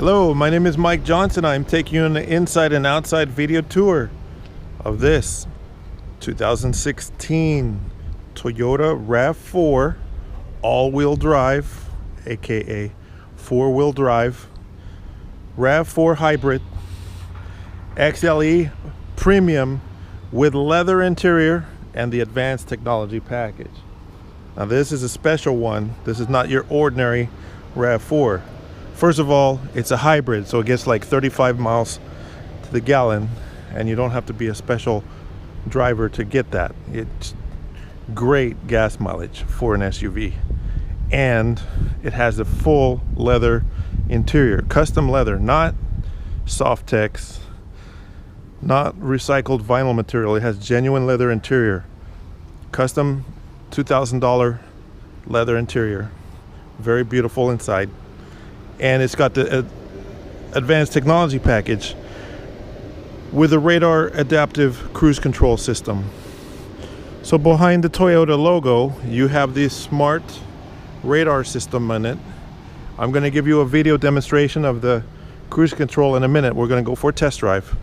Hello, my name is Mike Johnson. I'm taking you on the inside and outside video tour of this 2016 Toyota Rav4 all-wheel drive, aka four-wheel drive Rav4 hybrid XLE premium with leather interior and the advanced technology package. Now this is a special one. This is not your ordinary Rav4. First of all, it's a hybrid, so it gets like 35 miles to the gallon, and you don't have to be a special driver to get that. It's great gas mileage for an SUV. And it has a full leather interior, custom leather, not Softex, not recycled vinyl material. It has genuine leather interior, custom $2,000 leather interior, very beautiful inside. And it's got the advanced technology package with a radar adaptive cruise control system. So behind the Toyota logo, you have this smart radar system in it. I'm going to give you a video demonstration of the cruise control in a minute. We're going to go for a test drive.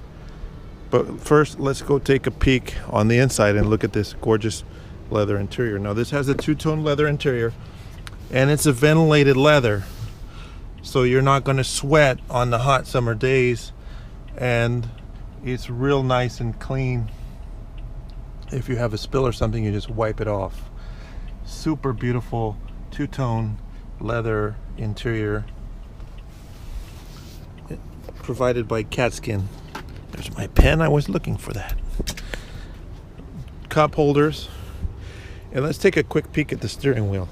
But first, let's go take a peek on the inside and look at this gorgeous leather interior. Now this has a two-tone leather interior, and it's a ventilated leather. So you're not going to sweat on the hot summer days, and it's real nice and clean. If you have a spill or something, you just wipe it off. Super beautiful two-tone leather interior provided by Catskin. There's my pen, I was looking for that. Cup holders. And let's take a quick peek at the steering wheel.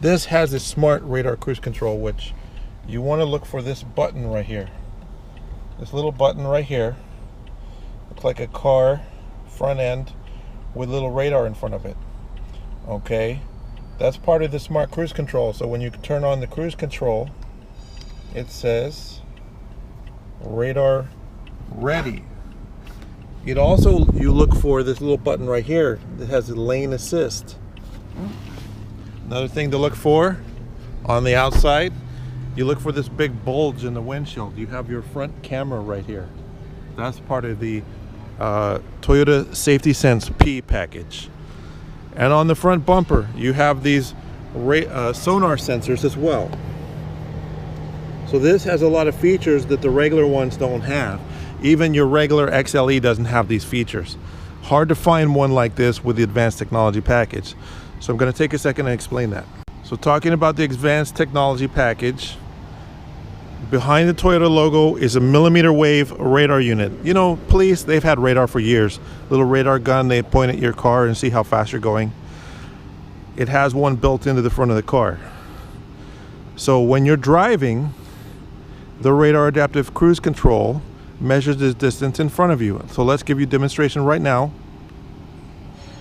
This has a smart radar cruise control, which you want to look for this button right here. This little button right here. Looks like a car front end with a little radar in front of it. Okay, that's part of the smart cruise control. So when you turn on the cruise control, it says radar ready. It also, you look for this little button right here that has a lane assist. Another thing to look for on the outside, you look for this big bulge in the windshield. You have your front camera right here. That's part of the Toyota Safety Sense P package. And on the front bumper, you have these sonar sensors as well. So this has a lot of features that the regular ones don't have. Even your regular XLE doesn't have these features. Hard to find one like this with the advanced technology package. So I'm going to take a second and explain that. So talking about the advanced technology package, behind the Toyota logo is a millimeter wave radar unit. You know, police, they've had radar for years. Little radar gun, they point at your car and see how fast you're going. It has one built into the front of the car. So when you're driving, the radar adaptive cruise control measures this distance in front of you. So let's give you a demonstration right now,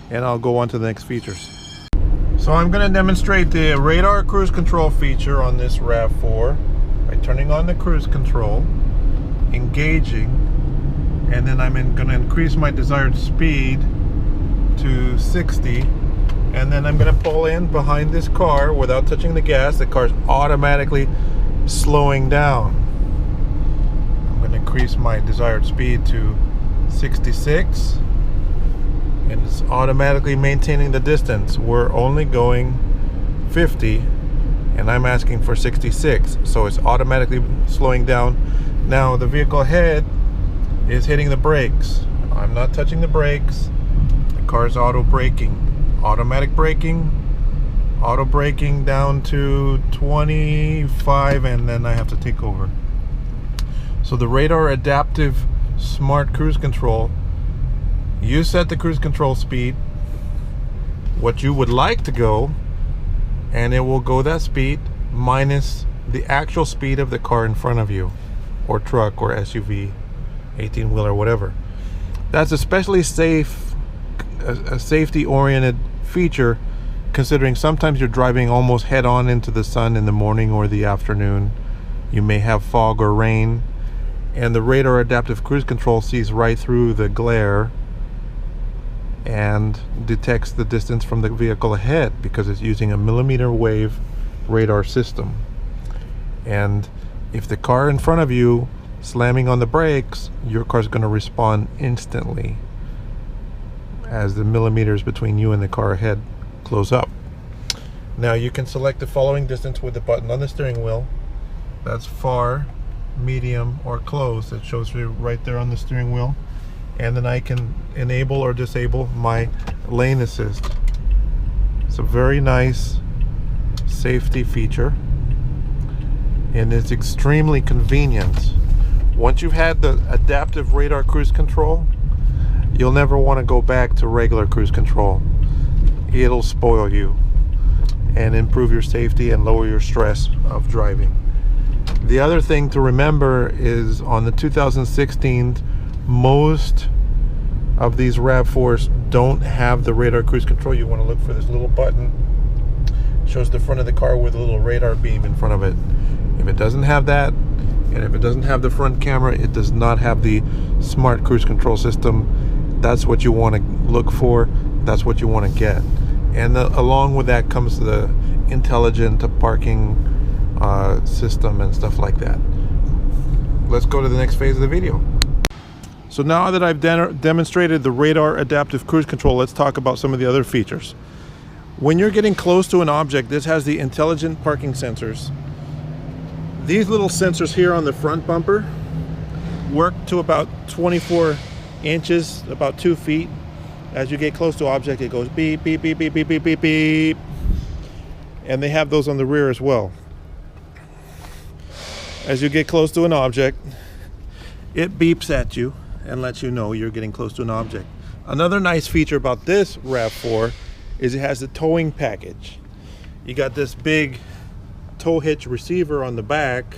and I'll go on to the next features. So I'm going to demonstrate the radar cruise control feature on this Rav4 by turning on the cruise control, engaging, and then I'm going to increase my desired speed to 60, and then I'm going to pull in behind this car without touching the gas. The car's automatically slowing down. I'm going to increase my desired speed to 66, and it's automatically maintaining the distance. We're only going 50, and I'm asking for 66, so it's automatically slowing down. Now the vehicle ahead is hitting the brakes. I'm not touching the brakes. The car's auto braking, automatic braking, auto braking down to 25, and then I have to take over. So the radar adaptive smart cruise control, you set the cruise control speed, what you would like to go, and it will go that speed minus the actual speed of the car in front of you, or truck or SUV, 18-wheeler, whatever. That's especially safe, a safety-oriented feature, considering sometimes you're driving almost head-on into the sun in the morning or the afternoon. You may have fog or rain, and the radar adaptive cruise control sees right through the glare and detects the distance from the vehicle ahead because it's using a millimeter wave radar system. And If the car in front of you slamming on the brakes, your car's going to respond instantly as the millimeters between you and the car ahead close up. Now you can select the following distance with the button on the steering wheel. That's far, medium, or close. It shows you right there on the steering wheel. And then I can enable or disable my lane assist. It's a very nice safety feature, and it's extremely convenient. Once you've had the adaptive radar cruise control, you'll never want to go back to regular cruise control. It'll spoil you and improve your safety and lower your stress of driving. The other thing to remember is on the 2016, most of these Rav4s don't have the radar cruise control. You want to look for this little button. It shows the front of the car with a little radar beam in front of it. If it doesn't have that, and if it doesn't have the front camera, it does not have the smart cruise control system. That's what you want to look for. That's what you want to get. And along with that comes the intelligent parking system and stuff like that. Let's go to the next phase of the video. So now that I've demonstrated the radar adaptive cruise control, let's talk about some of the other features. When you're getting close to an object, this has the intelligent parking sensors. These little sensors here on the front bumper work to about 24 inches, about 2 feet. As you get close to an object, it goes beep, beep, beep, beep, beep, beep, beep, beep. And they have those on the rear as well. As you get close to an object, it beeps at you and lets you know you're getting close to an object. Another nice feature about this Rav4 is it has the towing package. You got this big tow hitch receiver on the back,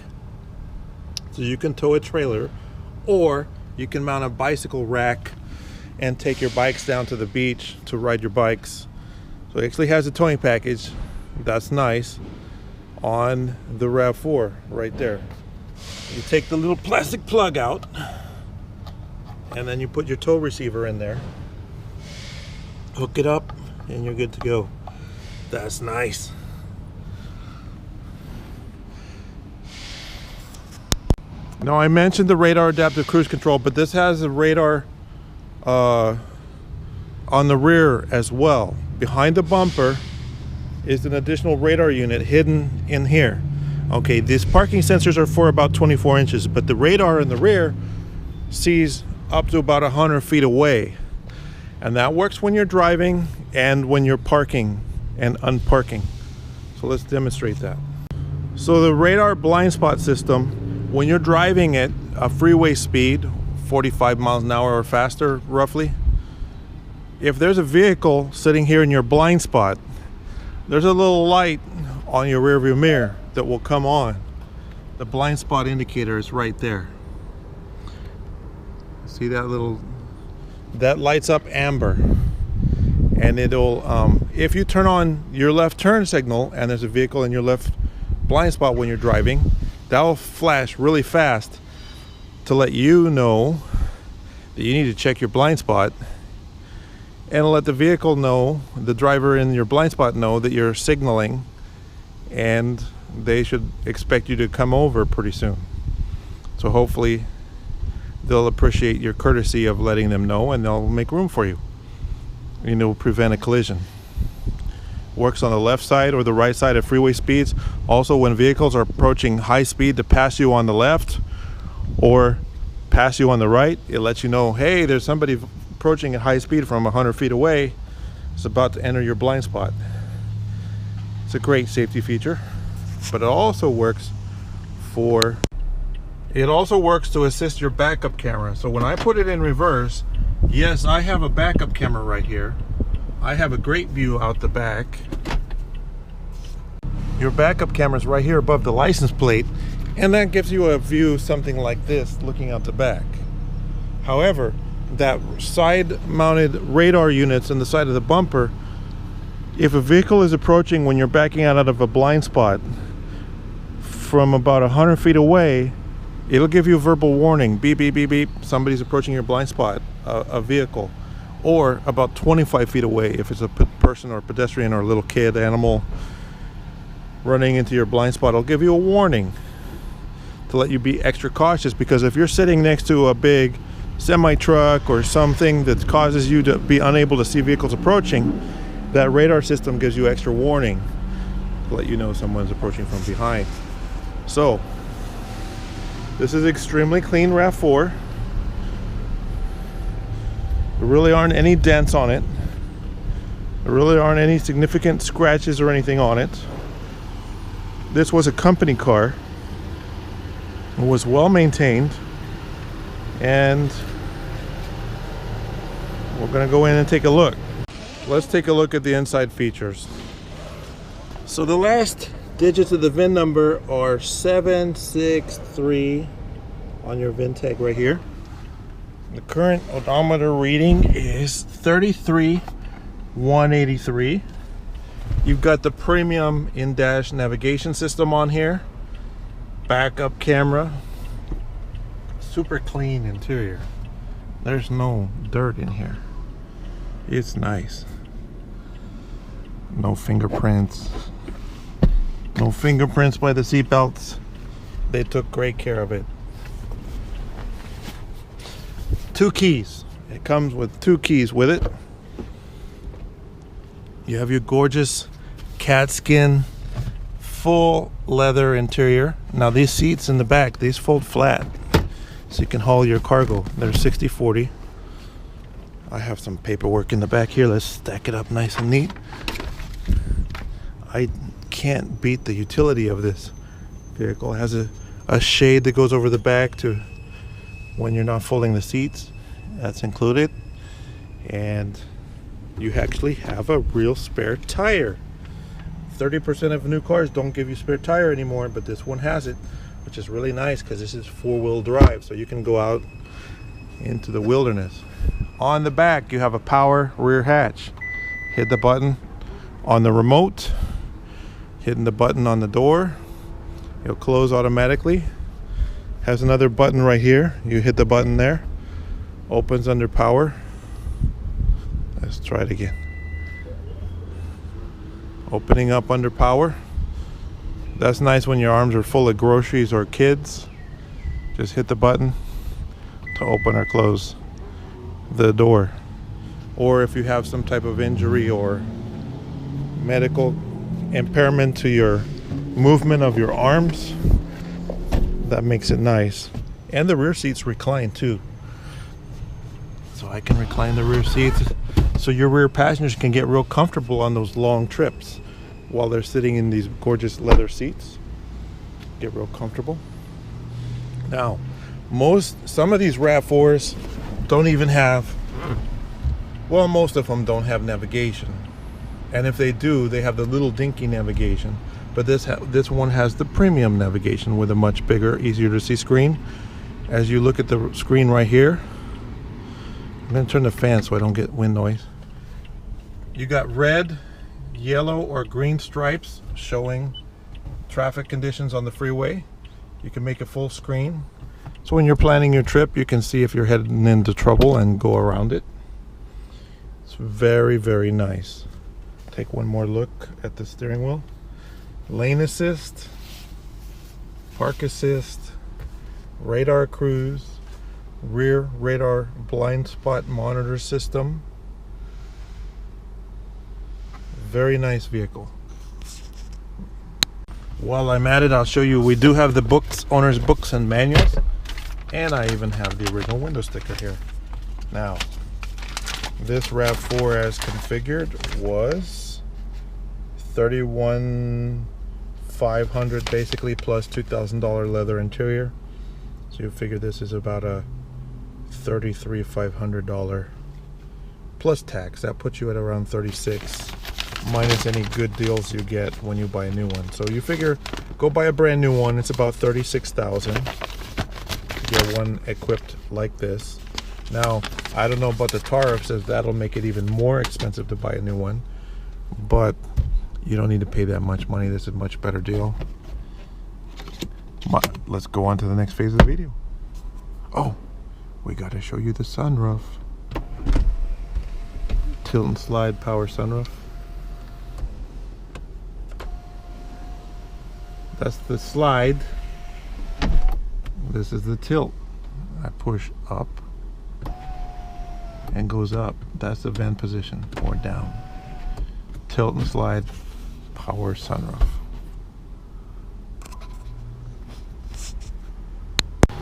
so you can tow a trailer, or you can mount a bicycle rack and take your bikes down to the beach to ride your bikes. So it actually has a towing package. That's nice on the Rav4 right there. You take the little plastic plug out, and then you put your tow receiver in there, hook it up, and you're good to go. That's nice. Now I mentioned the radar adaptive cruise control, but this has a radar on the rear as well. Behind the bumper is an additional radar unit hidden in here. Okay, these parking sensors are for about 24 inches, but the radar in the rear sees up to about 100 feet away. And that works when you're driving and when you're parking and unparking. So let's demonstrate that. So the radar blind spot system, when you're driving at a freeway speed, 45 miles an hour or faster roughly, if there's a vehicle sitting here in your blind spot, there's a little light on your rear view mirror that will come on. The blind spot indicator is right there. See that little, that lights up amber, and it'll if you turn on your left turn signal and there's a vehicle in your left blind spot when you're driving, that will flash really fast to let you know that you need to check your blind spot, and let the vehicle know, the driver in your blind spot know that you're signaling, and they should expect you to come over pretty soon. So hopefully they'll appreciate your courtesy of letting them know, and they'll make room for you, and it'll prevent a collision. Works on the left side or the right side of freeway speeds. Also, when vehicles are approaching high speed to pass you on the left or pass you on the right, it lets you know, hey, there's somebody approaching at high speed from 100 feet away. It's about to enter your blind spot. It's a great safety feature, but it also works to assist your backup camera. So when I put it in reverse, yes, I have a backup camera right here. I have a great view out the back. Your backup camera is right here above the license plate, and that gives you a view something like this looking out the back. However, that side mounted radar units in the side of the bumper, if a vehicle is approaching when you're backing out of a blind spot from about 100 feet away, it'll give you a verbal warning, beep, beep, beep, beep, somebody's approaching your blind spot, a vehicle. Or about 25 feet away, if it's a person or pedestrian or a little kid, animal running into your blind spot, it'll give you a warning to let you be extra cautious, because if you're sitting next to a big semi-truck or something that causes you to be unable to see vehicles approaching, that radar system gives you extra warning to let you know someone's approaching from behind. So this is extremely clean Rav4. There really aren't any dents on it. There really aren't any significant scratches or anything on it. This was a company car. It was well maintained, and we're going to go in and take a look. Let's take a look at the inside features. So the last digits of the VIN number are 763 on your VIN tag right here. The current odometer reading is 33,183. You've got the premium in-dash navigation system on here. Backup camera. Super clean interior. There's no dirt in here. It's nice. No fingerprints. No fingerprints by the seat belts. They took great care of it. 2 keys. It comes with 2 keys with it. You have your gorgeous cat skin full leather interior. Now these seats in the back, these fold flat so you can haul your cargo. They're 60/40. I have some paperwork in the back here. Let's stack it up nice and neat. I can't beat the utility of this vehicle. It has a shade that goes over the back to when you're not folding the seats. That's included. And you actually have a real spare tire. 30% of new cars don't give you spare tire anymore, but this one has it, which is really nice because this is 4-wheel drive, so you can go out into the wilderness. On the back, you have a power rear hatch. Hit the button on the remote, hitting the button on the door, it'll close automatically. Has another button right here. You hit the button there, opens under power. Let's try it again. Opening up under power. That's nice when your arms are full of groceries or kids. Just hit the button to open or close the door. Or if you have some type of injury or medical impairment to your movement of your arms, that makes it nice. And the rear seats recline too. So I can recline the rear seats so your rear passengers can get real comfortable on those long trips while they're sitting in these gorgeous leather seats. Get real comfortable. Now, some of these Rav4s don't even have, well, most of them don't have navigation. And if they do, they have the little dinky navigation. But this one has the premium navigation with a much bigger, easier to see screen. As you look at the screen right here, I'm going to turn the fan so I don't get wind noise. You got red, yellow, or green stripes showing traffic conditions on the freeway. You can make it full screen. So when you're planning your trip, you can see if you're heading into trouble and go around it. It's very, very nice. Take one more look at the steering wheel. Lane assist, park assist, radar cruise, rear radar blind spot monitor system. Very nice vehicle. While I'm at it, I'll show you, we do have the books, owner's books and manuals, and I even have the original window sticker here. Now, this Rav4 as configured was $31,500 basically, plus $2,000 leather interior. So you figure this is about a $33,500 plus tax. That puts you at around $36,000 minus any good deals you get when you buy a new one. So you figure, go buy a brand new one, it's about $36,000 to get one equipped like this. Now, I don't know about the tariffs, as that'll make it even more expensive to buy a new one, but you don't need to pay that much money. This is a much better deal. Let's go on to the next phase of the video. Oh, we got to show you the sunroof. Tilt and slide power sunroof. That's the slide. This is the tilt. I push up and goes up. That's the vent position, or down. Tilt and slide, power sunroof.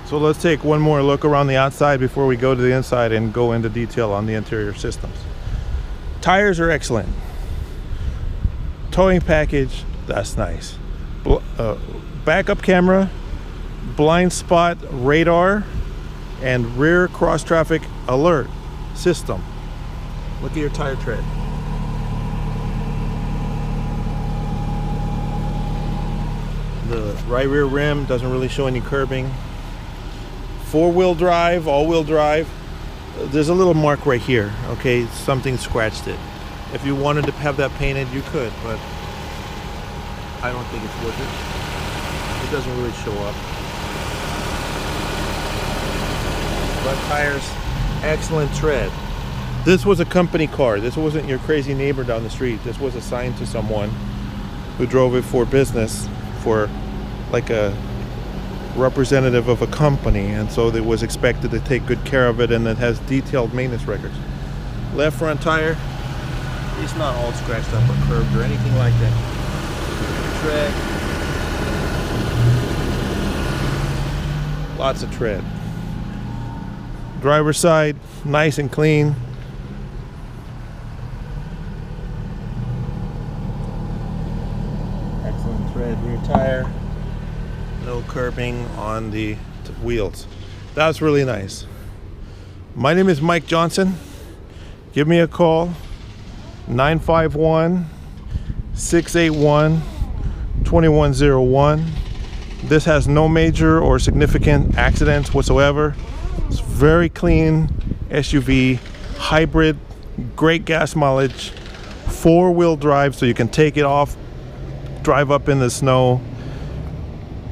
So let's take one more look around the outside before we go to the inside and go into detail on the interior systems. Tires are excellent. Towing package, that's nice. Backup camera, blind spot radar, and rear cross traffic alert system. Look at your tire tread. The right rear rim doesn't really show any curbing. Four-wheel drive, all-wheel drive. There's a little mark right here, okay? Something scratched it. If you wanted to have that painted, you could, but I don't think it's worth it. It doesn't really show up. Front tires, excellent tread. This was a company car. This wasn't your crazy neighbor down the street. This was assigned to someone who drove it for business, for like a representative of a company, and so they was expected to take good care of it, and it has detailed maintenance records. Left front tire, it's not all scratched up or curved or anything like that. Tread, lots of tread. Driver's side, nice and clean. Excellent tread. Rear tire, no curbing on the wheels. That's really nice. My name is Mike Johnson. Give me a call, 951-681-2101. This has no major or significant accidents whatsoever. It's very clean SUV, hybrid, great gas mileage, four-wheel drive, so you can take it off, drive up in the snow,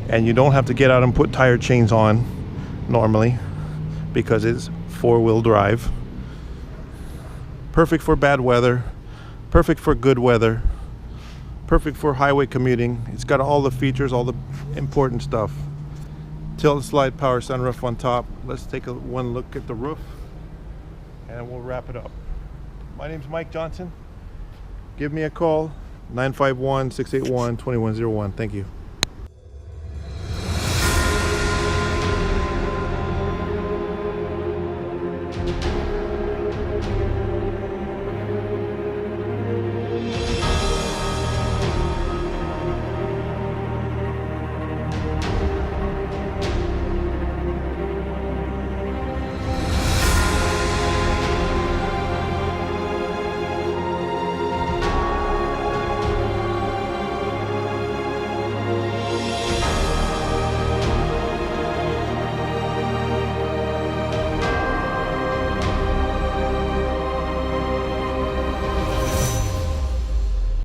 and you don't have to get out and put tire chains on normally because it's four-wheel drive. Perfect for bad weather, perfect for good weather, perfect for highway commuting. It's got all the features, all the important stuff. Tilt and slide power sunroof on top. Let's take one look at the roof and we'll wrap it up. My name's Mike Johnson. Give me a call, 951-681-2101. Thank you.